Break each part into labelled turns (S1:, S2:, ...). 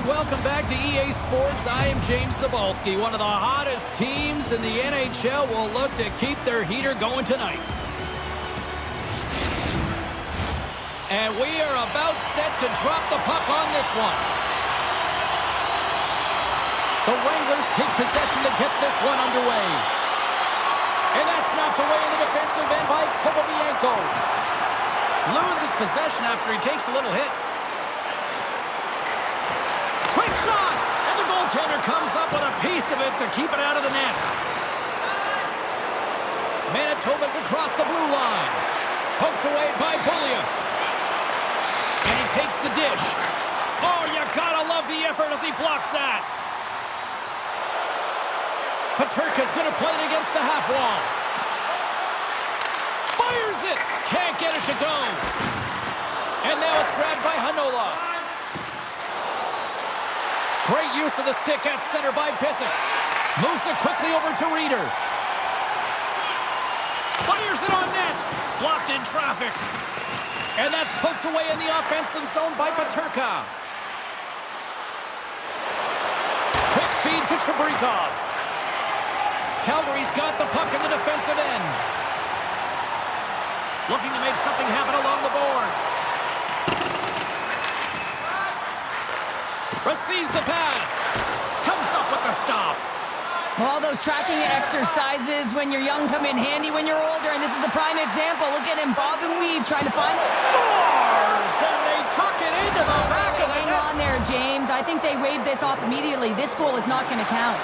S1: welcome back to EA Sports. I am James Cybulski. One of the hottest teams in the NHL will look to keep their heater going tonight. And we are about set to drop the puck on this one. The Wranglers take possession to get this one underway. And that's knocked away in the defensive end by Capobianco. Loses possession after he takes a little hit. Quick shot! And the goaltender comes up with a piece of it to keep it out of the net. Manitoba's across the blue line. Poked away by Delia. And he takes the dish. Oh, you gotta love the effort as he blocks that. Peterka's going to play it against the half wall. Fires it. Can't get it to go. And now it's grabbed by Hanola. Great use of the stick at center by Pissick. Moves it quickly over to Rieder. Fires it on net. Blocked in traffic. And that's poked away in the offensive zone by Peterka. Quick feed to Trebrikov. Calgary's got the puck in the defensive end. Looking to make something happen along the boards. Receives the pass. Comes up with the stop.
S2: Well, all those tracking exercises when you're young come in handy when you're older, and this is a prime example. Look at him bob and weave trying to find...
S1: Scores! And they tuck it into the back of the net.
S2: Hang on there, James. I think they waved this off immediately. This goal is not going to count.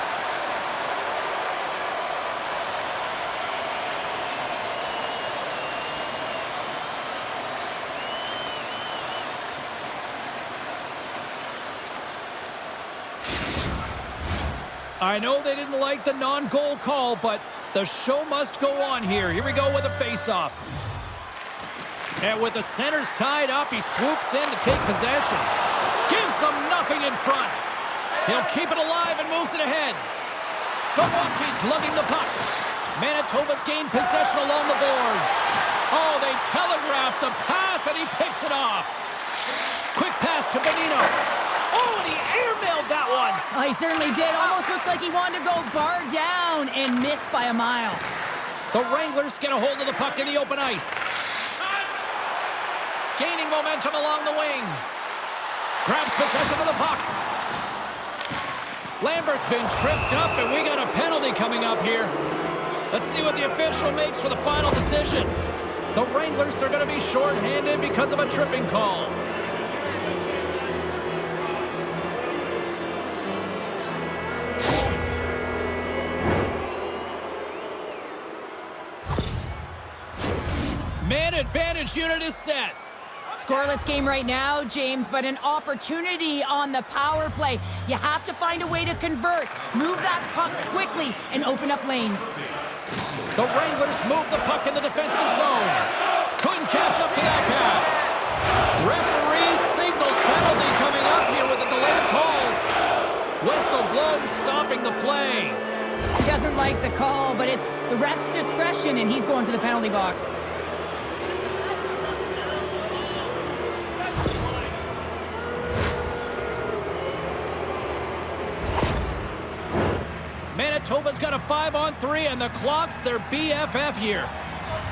S1: I know they didn't like the non-goal call, but the show must go on here. Here we go with a face-off. And with the centers tied up, he swoops in to take possession. Gives them nothing in front. He'll keep it alive and moves it ahead. Goalies lugging the puck. Manitoba's gained possession along the boards. Oh, they telegraph the pass, and he picks it off. Quick pass to Benino. Oh, and he airmailed that one.
S2: Oh, he certainly did. Almost looked like he wanted to go bar down and miss by a mile.
S1: The Wranglers get a hold of the puck in the open ice. Gaining momentum along the wing. Grabs possession of the puck. Lambert's been tripped up, and we got a penalty coming up here. Let's see what the official makes for the final decision. The Wranglers are going to be shorthanded because of a tripping call. Man advantage unit is set.
S2: Scoreless game right now, James, but an opportunity on the power play. You have to find a way to convert, move that puck quickly, and open up lanes.
S1: The Wranglers move the puck in the defensive zone. Couldn't catch up to that pass. Referee signals penalty coming up here with a delayed call. Whistle blown, stopping the play.
S2: He doesn't like the call, but it's the ref's discretion, and he's going to the penalty box.
S1: Manitoba's got a 5-on-3, and the clock's their BFF here.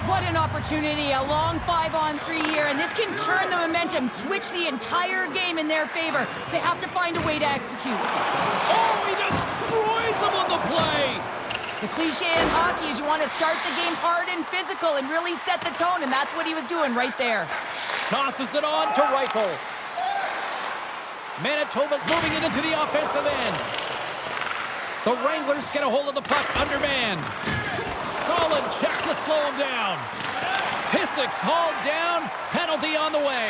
S2: What an opportunity, a long 5-on-3 here, and this can turn the momentum, switch the entire game in their favor. They have to find a way to execute.
S1: Oh, he destroys them on the play!
S2: The cliche in hockey is you want to start the game hard and physical and really set the tone, and that's what he was doing right there.
S1: Tosses it on to Reichel. Manitoba's moving it into the offensive end. The Wranglers get a hold of the puck undermanned. Solid check to slow him down. Pissick's hauled down. Penalty on the way.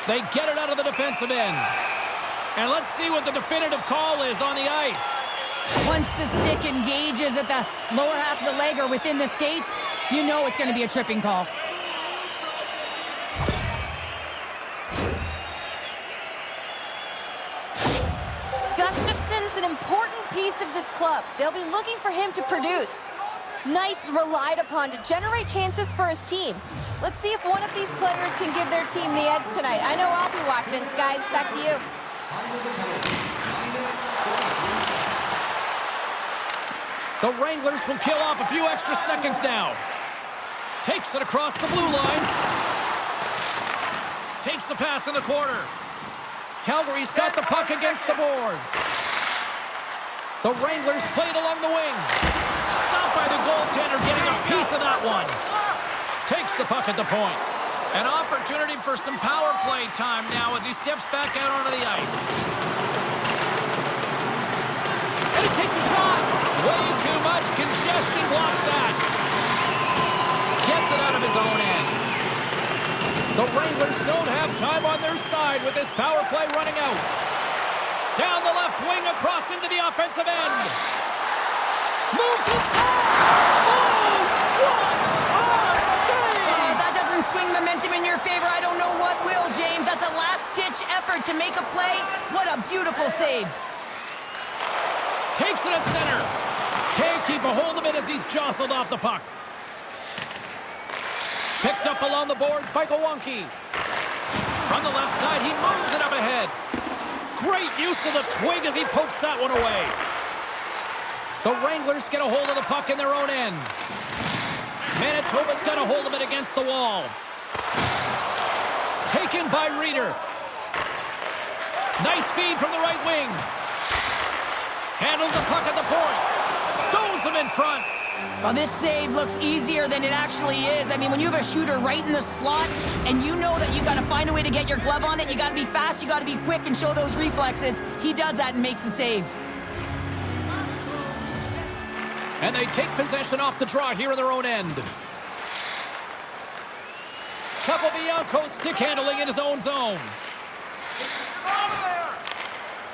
S1: They get it out of the defensive end. And let's see what the definitive call is on the ice.
S2: Once the stick engages at the lower half of the leg or within the skates, you know it's going to be a tripping call.
S3: Gustafsson's an important piece of this club. They'll be looking for him to produce. Knights relied upon to generate chances for his team. Let's see if one of these players can give their team the edge tonight. I know I'll be watching. Guys, back to you.
S1: The Wranglers will kill off a few extra seconds now. Takes it across the blue line. Takes the pass in the corner. Calgary's got the puck against the boards. The Wranglers played along the wing. Stopped by the goaltender, getting a piece of that one. Takes the puck at the point. An opportunity for some power play time now as he steps back out onto the ice. And he takes a shot. Way too much congestion blocks that. Gets it out of his own end. The Wranglers don't have time on their side with this power play running out. Down the left wing across into the offensive end. Moves inside. Oh, what a save!
S2: That doesn't swing momentum in your favor. I don't know what will, James. That's a last-ditch effort to make a play. What a beautiful save.
S1: Takes it at center. Can't keep a hold of it as he's jostled off the puck. Picked up along the boards by Capobianco. On the left side, he moves it up ahead. Great use of the twig as he pokes that one away. The Wranglers get a hold of the puck in their own end. Manitoba's got a hold of it against the wall. Taken by Rieder. Nice feed from the right wing. Handles the puck at the point. Stones him in front.
S2: Well, this save looks easier than it actually is. I mean, when you have a shooter right in the slot and you know that you got to find a way to get your glove on it, you got to be fast, you got to be quick and show those reflexes. He does that and makes the save.
S1: And they take possession off the draw here in their own end. Capobianco stick handling in his own zone.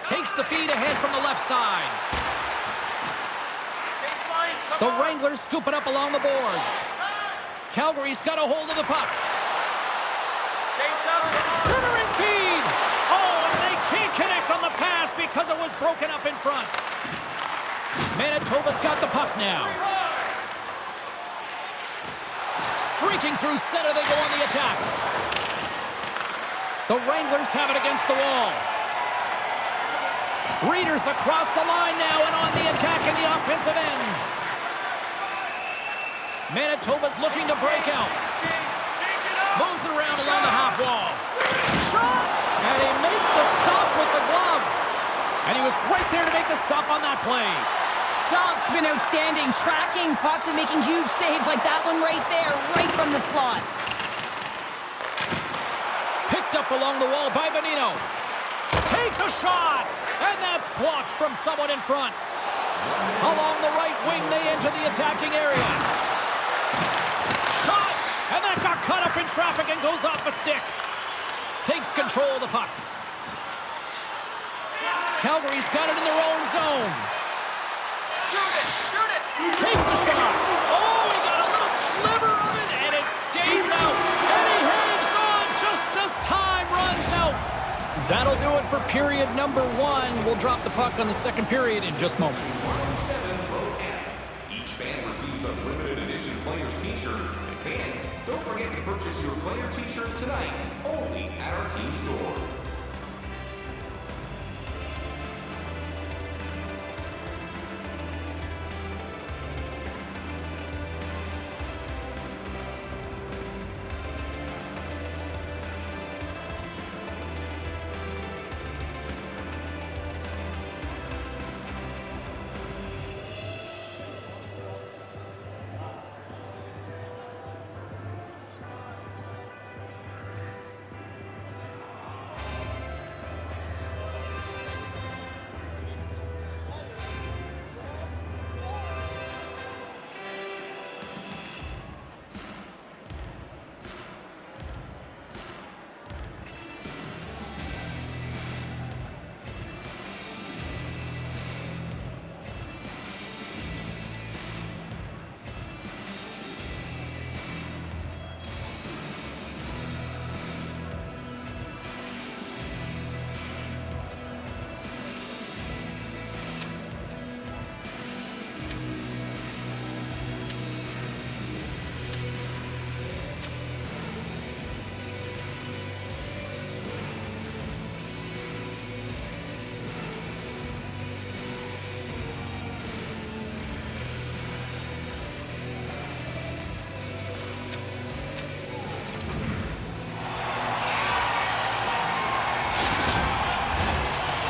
S1: Takes the feed ahead from the left side. The Wranglers scoop it up along the boards. Calgary's got a hold of the puck. Centering feed. Oh, and they can't connect on the pass because it was broken up in front. Manitoba's got the puck now. Streaking through center, they go on the attack. The Wranglers have it against the wall. Rieder's across the line now and on the attack in the offensive end. Manitoba's looking to break out. Moves it around along the half wall. Shot! And he makes a stop with the glove. And he was right there to make the stop on that play.
S2: Dank's been outstanding, tracking pucks and making huge saves like that one right there, right from the slot.
S1: Picked up along the wall by Benino. Takes a shot! And that's blocked from someone in front. Along the right wing, they enter the attacking area. Shot! And that got caught up in traffic and goes off a stick. Takes control of the puck. Calgary's got it in their own zone.
S3: Shoot it! Shoot it!
S1: Takes a shot. Oh, he got a little sliver of it, and it stays out. And he hangs on just as time runs out. That'll do it for period number 1. We'll drop the puck on the second period in just moments.
S4: Each fan receives a limited edition player's t-shirt. And fans, don't forget to purchase your player t-shirt tonight, only at our team store.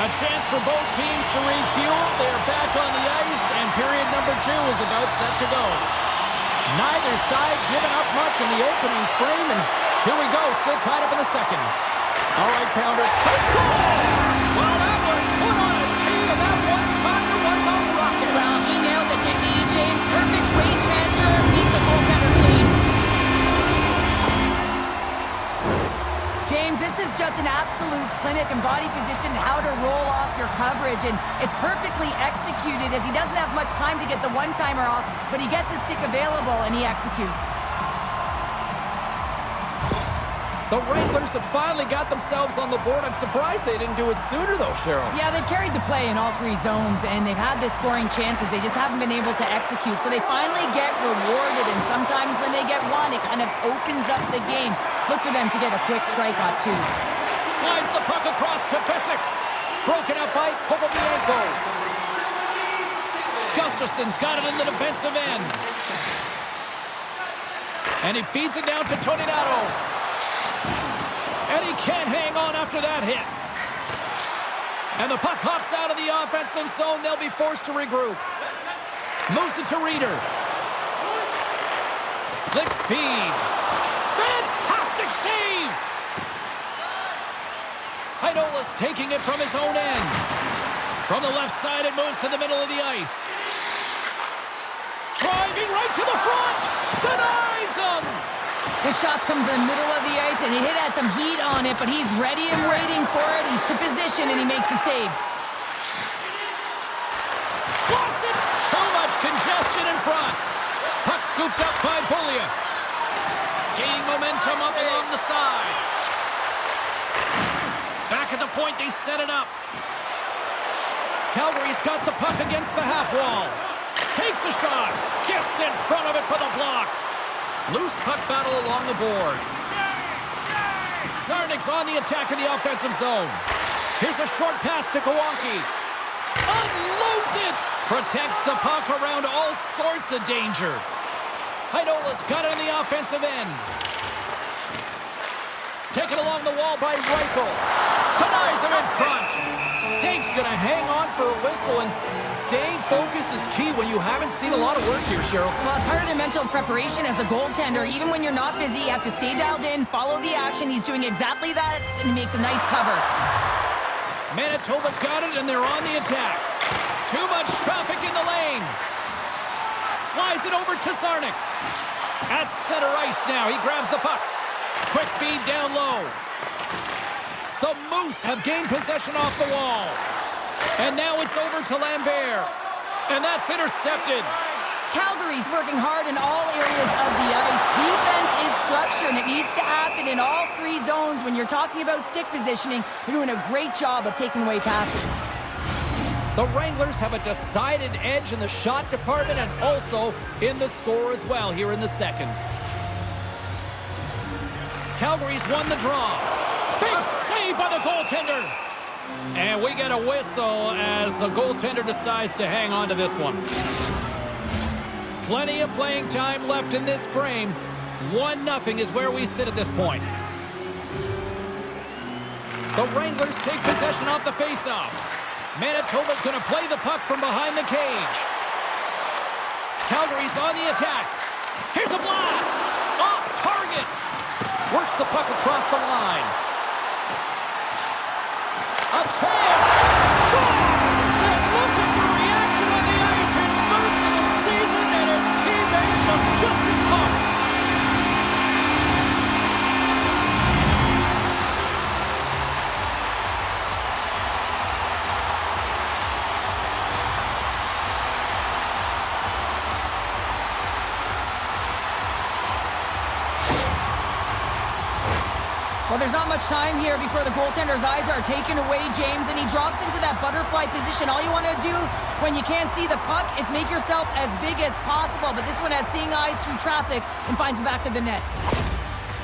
S1: A chance for both teams to refuel. They're back on the ice, and period number 2 is about set to go. Neither side giving up much in the opening frame, and here we go, still tied up in the second. All right, Pounder. Score!
S2: Well, that was put on a tee, and that one-timer was a rocket. Well, he nailed it, didn't he, James? Perfect weight transfer, beat the goaltender clean. James, this is just an absolute clinic and body position how to roll off your coverage, and it's perfectly executed as he doesn't have much time to get the one-timer off, but he gets his stick available and he executes.
S1: The Wranglers have finally got themselves on the board. I'm surprised they didn't do it sooner, though, Cheryl.
S2: Yeah, they've carried the play in all 3 zones, and they've had the scoring chances. They just haven't been able to execute, so they finally get rewarded, and sometimes when they get one, it kind of opens up the game. Look for them to get a quick strike on 2.
S1: Slides the puck across to Pissick. Broken up by Capobianco. Gustafsson's got it in the defensive end. And he feeds it down to Toninato. And he can't hang on after that hit. And the puck hops out of the offensive zone. They'll be forced to regroup. Moves it to Rieder. Slick feed. Fantastic save! Heidola's taking it from his own end. From the left side, it moves to the middle of the ice. Driving right to the front. Denies him!
S2: The shots come from the middle of the ice, and he has some heat on it, but he's ready and waiting for it. He's to position, and he makes the save.
S1: Boston! Too much congestion in front. Puck scooped up by Delia. Gaining momentum up along the side. Back at the point, they set it up. Calgary's got the puck against the half wall. Takes a shot. Gets in front of it for the block. Loose puck battle along the boards. Czarnik's on the attack in the offensive zone. Here's a short pass to Kawanki. Unloads it. Protects the puck around all sorts of danger. Heidola's got it on the offensive end. Taken along the wall by Reichel. Denies him in front. Dank's gonna hang on for a whistle, and staying focused is key when you haven't seen a lot of work here, Cheryl.
S2: Well, it's part of their mental preparation as a goaltender. Even when you're not busy, you have to stay dialed in, follow the action. He's doing exactly that, and he makes a nice cover.
S1: Manitoba's got it, and they're on the attack. Too much traffic in the lane. Slides it over to Czarnik. At center ice now. He grabs the puck. Quick feed down low. The Moose have gained possession off the wall. And now it's over to Lambert. And that's intercepted.
S2: Calgary's working hard in all areas of the ice. Defense is structure, and it needs to happen in all 3 zones. When you're talking about stick positioning, they're doing a great job of taking away passes.
S1: The Wranglers have a decided edge in the shot department and also in the score as well here in the second. Calgary's won the draw. Big save by the goaltender. And we get a whistle as the goaltender decides to hang on to this one. Plenty of playing time left in this frame. 1-0 is where we sit at this point. The Wranglers take possession off the faceoff. Manitoba's going to play the puck from behind the cage. Calgary's on the attack. Here's a blast. Off target. Works the puck across the line. A chance! Scores! And look at the reaction on the ice. His first of the season, and his teammates look just as pumped.
S2: Well, there's not much time here before the goaltender's eyes are taken away, James, and he drops into that butterfly position. All you want to do when you can't see the puck is make yourself as big as possible, but this one has seeing eyes through traffic and finds the back of the net.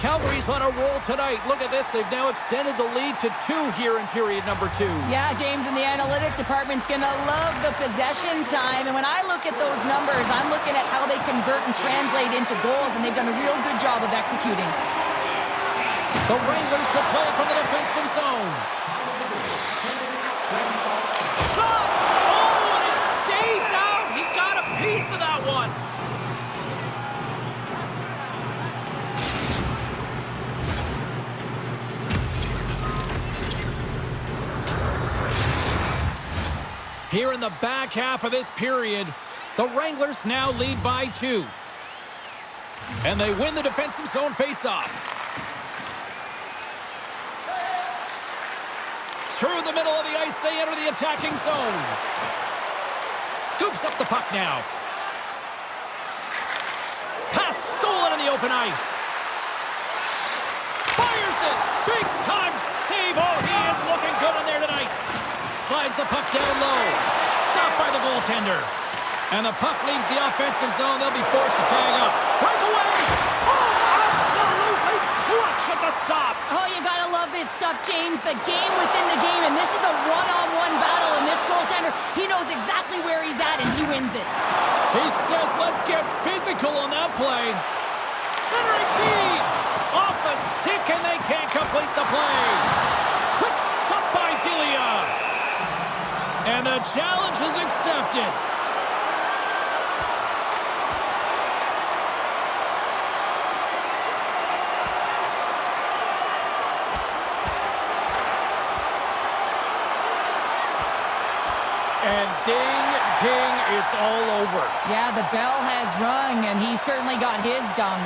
S1: Calgary's on a roll tonight. Look at this. They've now extended the lead to 2 here in period number 2.
S2: Yeah, James, and the analytics department's going to love the possession time. And when I look at those numbers, I'm looking at how they convert and translate into goals, and they've done a real good job of executing.
S1: The Wranglers will play from the defensive zone. Here in the back half of this period, the Wranglers now lead by 2. And they win the defensive zone faceoff. Through the middle of the ice, they enter the attacking zone. Scoops up the puck now. Pass stolen in the open ice. Fires it. Big time save. Oh, he is looking good in there tonight. Slides the puck down low. Stopped by the goaltender. And the puck leaves the offensive zone. They'll be forced to tag up. Breakaway! Oh, absolutely clutch at the stop.
S2: Oh, you gotta love this stuff, James. The game within the game, and this is a one-on-one battle, and this goaltender, he knows exactly where he's at, and he wins it.
S1: He says, let's get physical on that play. Centering feed! Off the stick, and they can't complete the play. Quick stop by Delia. And the challenge is accepted. And ding, ding, it's all over.
S2: Yeah, the bell has rung, and he certainly got his done.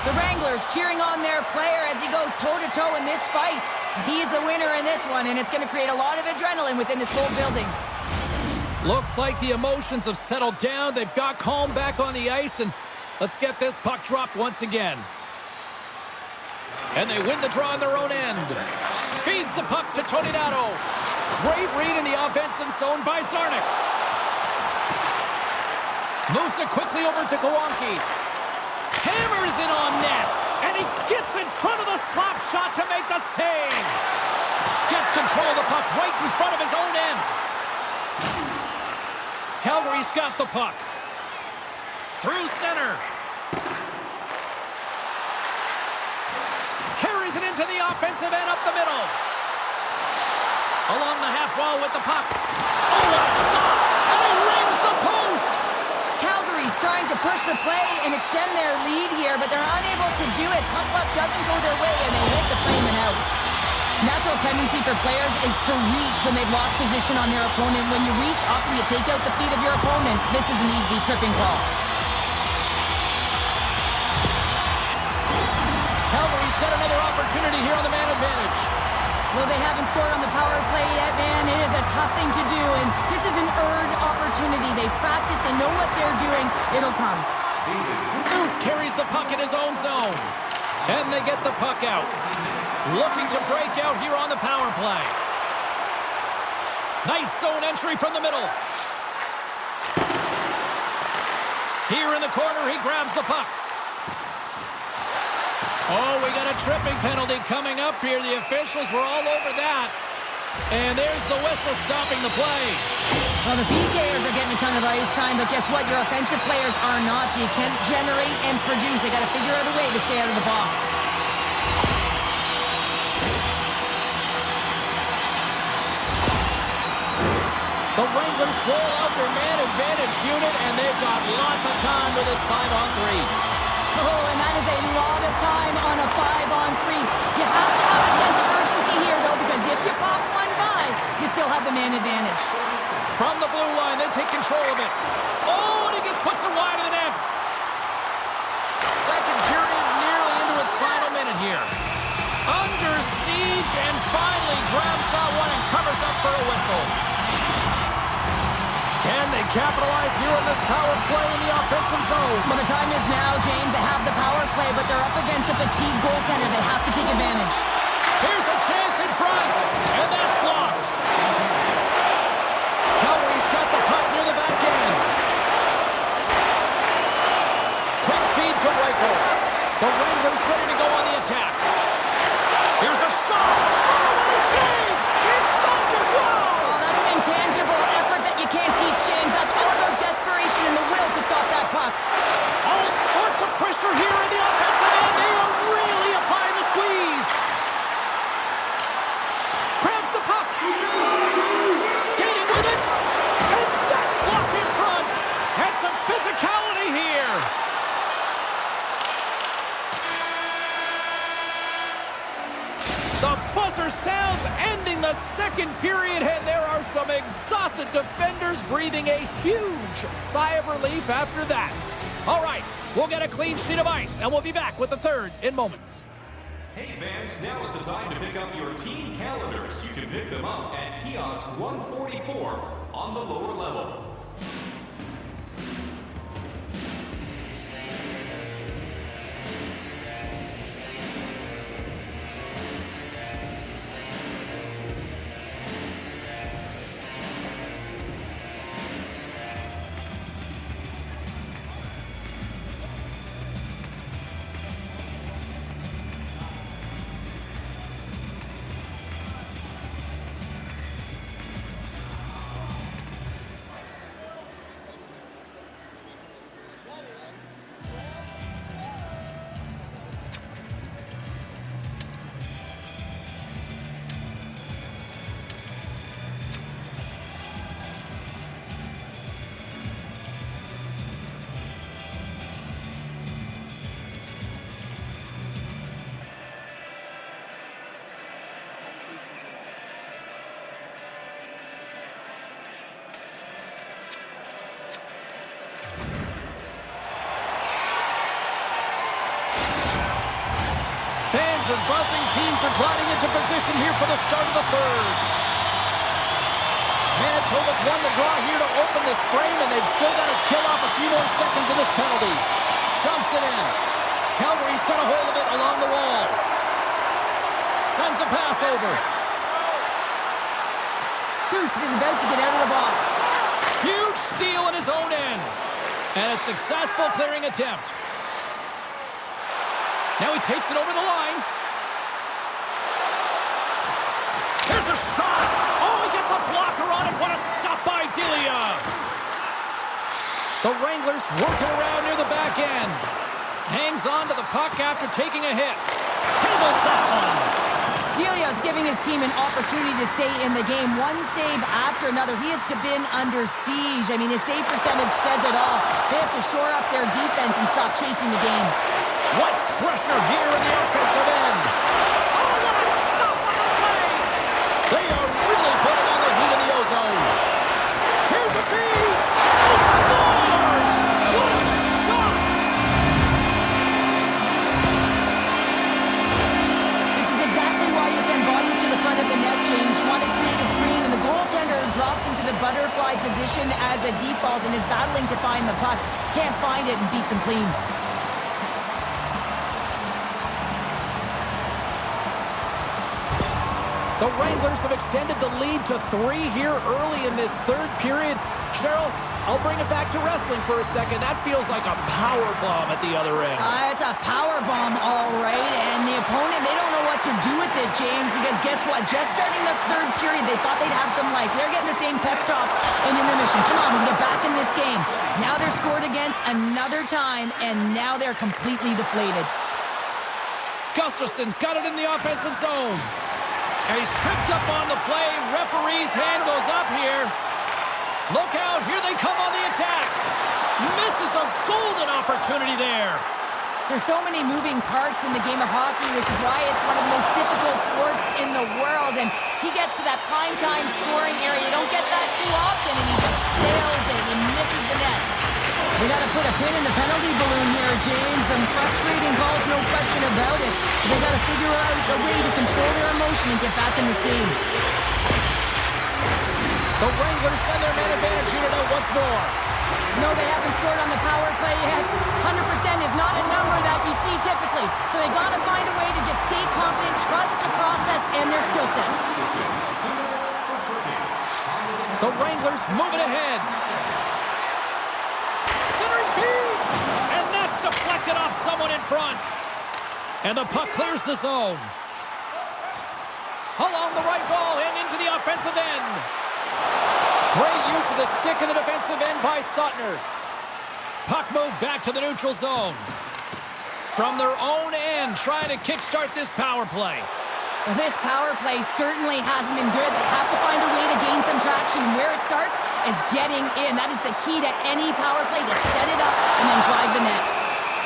S2: The Wranglers cheering on their player as he goes toe-to-toe in this fight. He's the winner in this one, and it's going to create a lot of adrenaline within this whole building.
S1: Looks like the emotions have settled down. They've got calm back on the ice, and let's get this puck dropped once again. And they win the draw on their own end. Feeds the puck to Toninato. Great read in the offensive zone by Zarnik. Moves it quickly over to Kawanki. Hammers it on net. And he gets in front of the slap shot to make the save. Gets control of the puck right in front of his own end. Calgary's got the puck. Through center. Carries it into the offensive end up the middle. Along the half wall with the puck. Oh, what a stop! And he rings the post!
S2: Calgary's trying to push the play and extend their lead here, but they're unable to do it. Puck luck doesn't go their way, and they hit the frame and out. Natural tendency for players is to reach when they've lost position on their opponent. When you reach, often you take out the feet of your opponent. This is an easy tripping call.
S1: Calgary's got another opportunity here on the man advantage.
S2: Well, they haven't scored on the power play yet, man. It is a tough thing to do, and this is an earned opportunity. They practice, they know what they're doing. It'll come.
S1: Zeus carries the puck in his own zone. And they get the puck out. Looking to break out here on the power play. Nice zone entry from the middle. Here in the corner, he grabs the puck. Oh, we got a tripping penalty coming up here. The officials were all over that. And there's the whistle stopping the play.
S2: Well, the PKers are getting a ton of ice time, but guess what? Your offensive players are not, so you can't generate and produce. They got to figure out a way to stay out of the box.
S1: The Wranglers roll out their man advantage unit, and they've got lots of time with this 5-on-3.
S2: Oh, and that is a lot of time on a 5-on-3. You have to have a sense of urgency here, though, because if you pop one by, you still have the man advantage.
S1: From the blue line, they take control of it. Oh, and he just puts it wide of the net. Second period nearly into its final minute here. Under siege, and finally grabs that one and covers up for a whistle. Can they capitalize here on this power play in the offensive zone?
S2: Well, the time is now, James. They have the power play, but they're up against a fatigued goaltender. They have to take advantage.
S1: Here's a chance in front, and that's blocked. Calgary's got the puck near the back end. Quick feed to Reichel. The Wranglers ready to go on the attack. Here's a shot. Oh, what a save! He stopped it. Whoa!
S2: Oh, that's an intangible effort that you can't teach, James. That's all about desperation and the will to stop that puck.
S1: All sorts of pressure here in the offensive end. They are really applying the squeeze. The buzzer sounds, ending the second period, and there are some exhausted defenders breathing a huge sigh of relief after that. All right, we'll get a clean sheet of ice, and we'll be back with the third in moments.
S4: Hey fans, now is the time to pick up your team calendars. You can pick them up at kiosk 144 on the lower level.
S1: Fans are buzzing. Teams are gliding into position here for the start of the third. Manitoba's won the draw here to open this frame, and they've still got to kill off a few more seconds of this penalty. Dumps it in. Calgary's got a hold of it along the wall. Sends a pass over.
S2: Schüsse is about to get out of the box.
S1: Huge steal in his own end. And a successful clearing attempt. Now he takes it over the line. There's a shot. Oh, he gets a blocker on it. What a stop by Delia. The Wranglers working around near the back end. Hangs on to the puck after taking a hit. Handles that one.
S2: Delia's giving his team an opportunity to stay in the game. One save after another. He has been under siege. I mean, his save percentage says it all. They have to shore up their defense and stop chasing the game.
S1: What pressure here in the offensive end. Oh, what a stop on the play. They are really putting on the heat in the ozone. Here's a feed. He scores. What a shot.
S2: This is exactly why you send bodies to the front of the net, James. You want to create a screen, and the goaltender drops into the butterfly position as a default and is battling to find the puck. Can't find it and beats him clean.
S1: The Wranglers have extended the lead to 3 here early in this third period. Cheryl, I'll bring it back to wrestling for a second. That feels like a power bomb at the other end.
S2: It's a power bomb, all right. And the opponent, they don't know what to do with it, James, because guess what? Just starting the third period, they thought they'd have some life. They're getting the same pep talk in intermission. Come on, we can get back in this game. Now they're scored against another time, and now they're completely deflated.
S1: Gustafsson's got it in the offensive zone. And he's tripped up on the play. Referee's hand goes up here. Look out, here they come on the attack. Misses a golden opportunity there.
S2: There's so many moving parts in the game of hockey, which is why it's one of the most difficult sports in the world. And he gets to that primetime scoring area. You don't get that too often, and he just sails it and misses the net. We got to put a pin in the penalty balloon here, James. The frustrating calls, no question about it. They got to figure out a way to control their emotion and get back in this game.
S1: The Wranglers send their man advantage unit out once more.
S2: No, they haven't scored on the power play yet. 100% is not a number that you see typically. So they got to find a way to just stay confident, trust the process and their skill sets.
S1: The Wranglers moving ahead. Centering feed. And that's deflected off someone in front. And the puck clears the zone. Along the right wall and into the offensive end. Great use of the stick in the defensive end by Suttner. Puck moved back to the neutral zone. From their own end, trying to kickstart this power play.
S2: Well, this power play certainly hasn't been good. They have to find a way to gain some traction. Where it starts is getting in. That is the key to any power play, to set it up and then drive the net.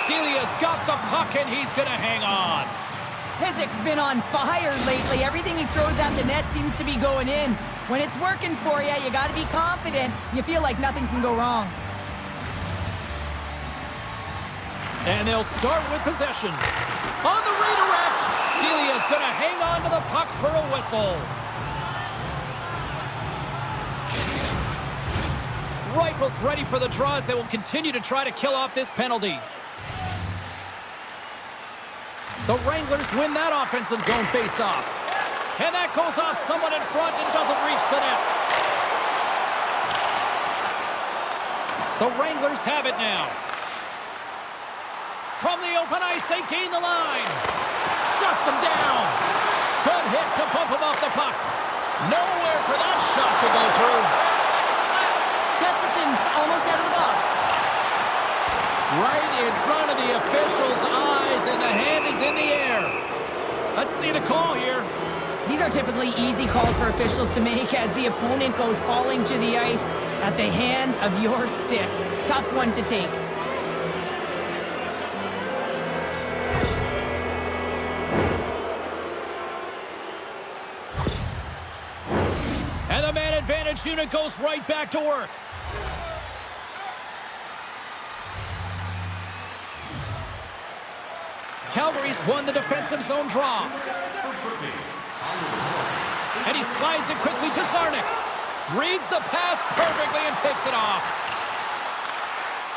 S1: Delia's got the puck, and he's going to hang on.
S2: Pizik's been on fire lately. Everything he throws at the net seems to be going in. When it's working for you, you got to be confident. You feel like nothing can go wrong.
S1: And they'll start with possession. On the redirect, Delia's going to hang on to the puck for a whistle. Reichel's ready for the draws. They will continue to try to kill off this penalty. The Wranglers win that offensive zone faceoff. And that goes off someone in front and doesn't reach the net. The Wranglers have it now. From the open ice, they gain the line. Shuts him down. Good hit to bump him off the puck. Nowhere for that shot to go through.
S2: Gustafsson's almost out of the box.
S1: Right in front of the official's eyes, and the hand is in the air. Let's see the call here.
S2: These are typically easy calls for officials to make as the opponent goes falling to the ice at the hands of your stick. Tough one to take.
S1: And the man advantage unit goes right back to work. Calgary's won the defensive zone draw. And he slides it quickly to Zarnik. Reads the pass perfectly and picks it off.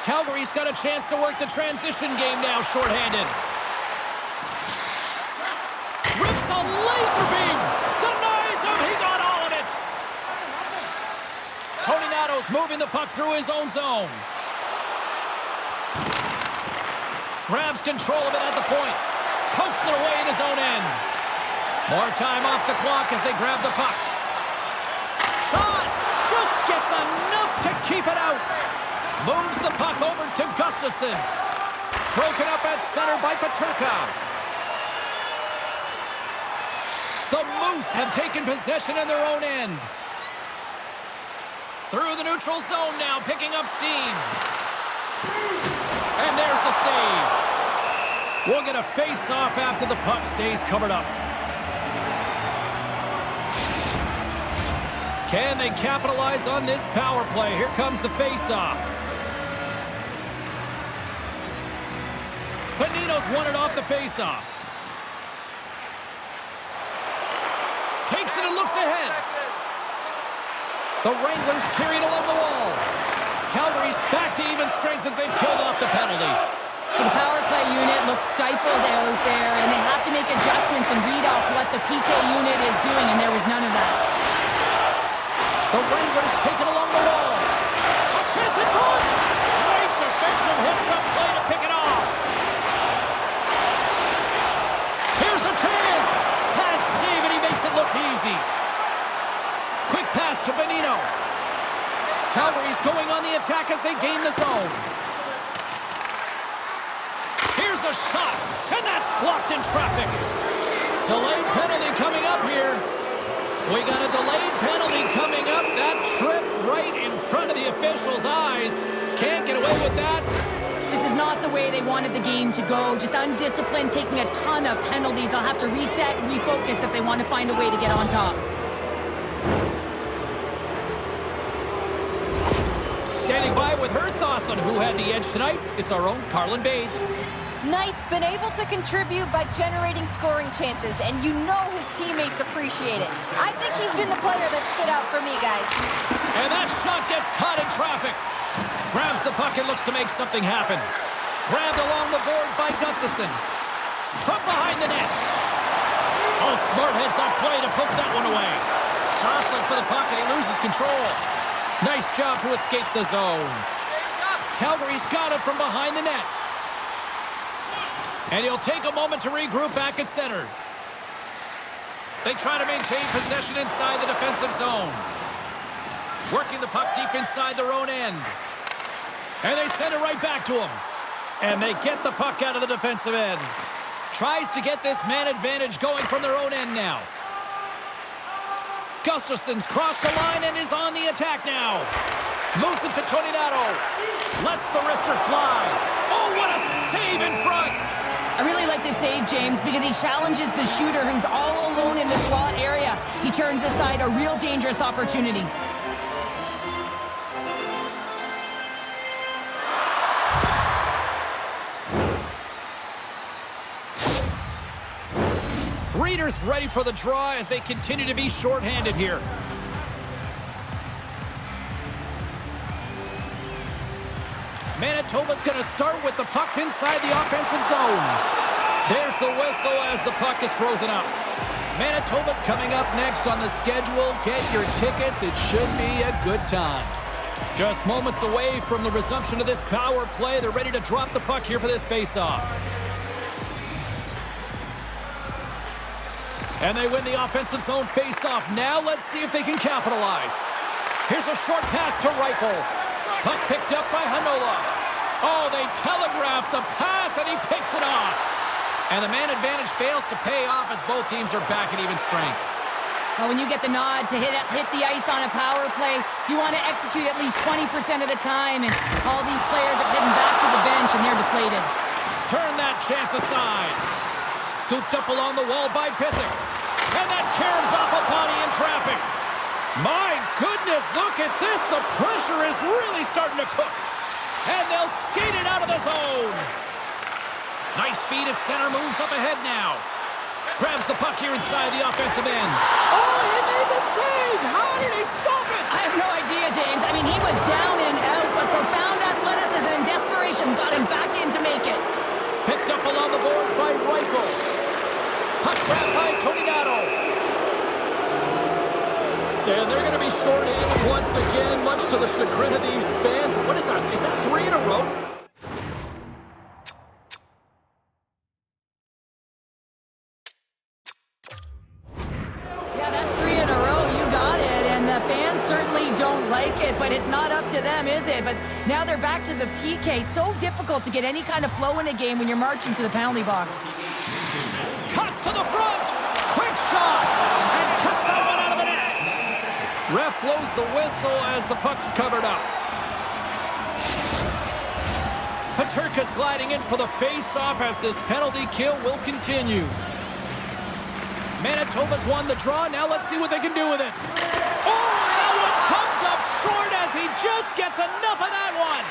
S1: Calgary's got a chance to work the transition game now, shorthanded. Rips a laser beam. Denies him. He got all of it. Tony Natto's moving the puck through his own zone. Grabs control of it at the point. Pokes it away in his own end. More time off the clock as they grab the puck. Shot! Just gets enough to keep it out. Moves the puck over to Gustafsson. Broken up at center by Peterka. The Moose have taken possession in their own end. Through the neutral zone now, picking up steam. And there's the save. We'll get a face-off after the puck stays covered up. Can they capitalize on this power play? Here comes the face-off. Bonino's won it off the face-off. Takes it and looks ahead. The Wranglers carry it along the wall. Calgary's back to even strength as they've killed off the penalty.
S2: The power play unit looks stifled out there, and they have to make adjustments and read off what the PK unit is doing, and there was none of that.
S1: The Wranglers take it along the wall. A chance in front. Great defensive hits up play to pick it off. Here's a chance. Pass save, and he makes it look easy. Quick pass to Bonino. Calgary's going on the attack as they gain the zone. Here's a shot, and that's blocked in traffic. Delayed penalty coming up here. We got a delayed penalty coming up. That trip right in front of the official's eyes. Can't get away with that.
S2: This is not the way they wanted the game to go. Just undisciplined, taking a ton of penalties. They'll have to reset and refocus if they want to find a way to get on top.
S1: Standing by with her thoughts on who had the edge tonight, it's our own Carlin Bade.
S3: Knight's been able to contribute by generating scoring chances, and you know his teammates appreciate it. I think he's been the player that stood out for me, guys.
S1: And that shot gets caught in traffic. Grabs the puck and looks to make something happen. Grabbed along the board by Gustafsson. From behind the net. Oh, smart heads-up play to poke that one away. Jostling for the puck and he loses control. Nice job to escape the zone. Calgary's got it from behind the net. And he'll take a moment to regroup back at center. They try to maintain possession inside the defensive zone. Working the puck deep inside their own end. And they send it right back to him. And they get the puck out of the defensive end. Tries to get this man advantage going from their own end now. Gustafsson's crossed the line and is on the attack now. Moves it to Tony Natto. Lets the wrister fly. Oh, what a save in front.
S2: I really like this save, James, because he challenges the shooter who's all alone in the slot area. He turns aside a real dangerous opportunity.
S1: Rieder's ready for the draw as they continue to be shorthanded here. Manitoba's going to start with the puck inside the offensive zone. There's the whistle as the puck is frozen up. Manitoba's coming up next on the schedule. Get your tickets. It should be a good time. Just moments away from the resumption of this power play. They're ready to drop the puck here for this faceoff. And they win the offensive zone faceoff. Now let's see if they can capitalize. Here's a short pass to Reichel. Puck picked up by Hanola. Oh, they telegraphed the pass, and he picks it off. And the man advantage fails to pay off as both teams are back at even strength.
S2: Well, when you get the nod to hit the ice on a power play, you want to execute at least 20% of the time, and all these players are heading back to the bench, and they're deflated.
S1: Turn that chance aside. Scooped up along the wall by Pysyk. And that caroms off a body in traffic. My goodness, look at this. The pressure is really starting to cook. And they'll skate it out of the zone. Nice feed at center, moves up ahead now. Grabs the puck here inside the offensive end. Oh, he made the save. How did he stop it?
S2: I have no idea, James. I mean, he was down and out, but profound athleticism and desperation got him back in to make it.
S1: Picked up along the boards by Reichel. Puck grabbed by Toninato. And they're going to be short-handed once again, much to the chagrin of these fans. What is that? Is that 3 in a row?
S2: Yeah, that's 3 in a row. You got it. And the fans certainly don't like it, but it's not up to them, is it? But now they're back to the PK. So difficult to get any kind of flow in a game when you're marching to the penalty box.
S1: Cuts to the front. Quick shot. And kept that one out of the net. Ref blows the whistle as the puck's covered up. Peterka's gliding in for the face-off as this penalty kill will continue. Manitoba's won the draw. Now let's see what they can do with it. Oh, that one comes up short as he just gets enough of that one.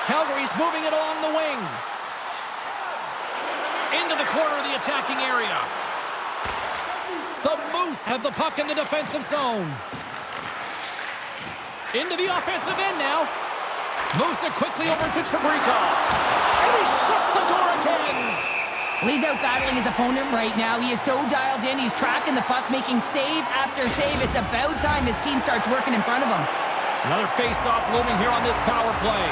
S1: Calgary's moving it along the wing. Into the corner of the attacking area. The Moose have the puck in the defensive zone. Into the offensive end now. Moves it quickly over to Chabrikov. And he shuts the door again.
S2: He's out battling his opponent right now. He is so dialed in. He's tracking the puck, making save after save. It's about time his team starts working in front of him.
S1: Another face-off looming here on this power play.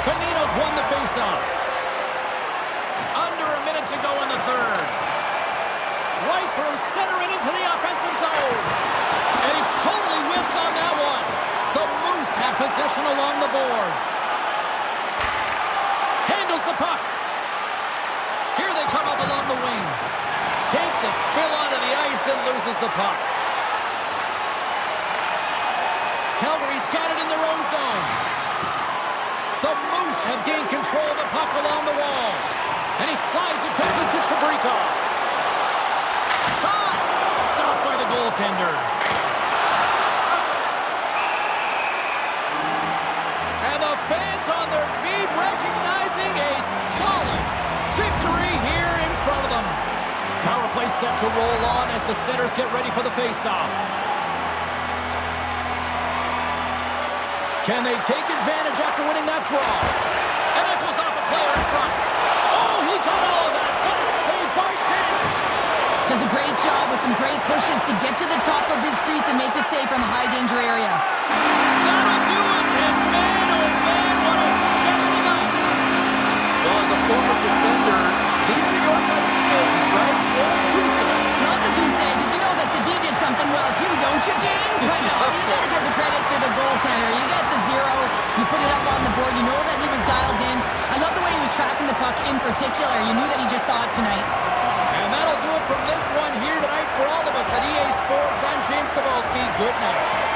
S1: Benino's won the face-off. Under a minute to go in the third. Right through center and into the offensive zone. And he totally whiffs on that one. The Moose have possession along the boards. Handles the puck. Here they come up along the wing. Takes a spill onto the ice and loses the puck. Calgary's got it in their own zone. The Moose have gained control of the puck along the wall. And he slides it quickly to Chabrikov. Shot! Stopped by the goaltender. And the fans on their feet recognizing a solid victory here in front of them. Power play set to roll on as the centers get ready for the faceoff. Can they take advantage after winning that draw? And that goes off a player in front. Oh, he got all of that. What a save by Dansk.
S2: Does a great job with some great pushes to get to the top of his crease and make the save from a high-danger area.
S1: That'll do it. And man, oh man, what a special night. Well, as a former defender, these are your types of games, right? The old goose egg.
S2: Love the goose egg, because you know that the D did something well too, don't you, James? But no, you got to give the credit to the goaltender. You get the 0, you put it up on the board, you know that he was dialed in. I love the way he was tracking the puck in particular. You knew that he just saw it tonight.
S1: And that'll do it from this one here tonight for all of us at EA Sports. I'm James Cebulski. Good night.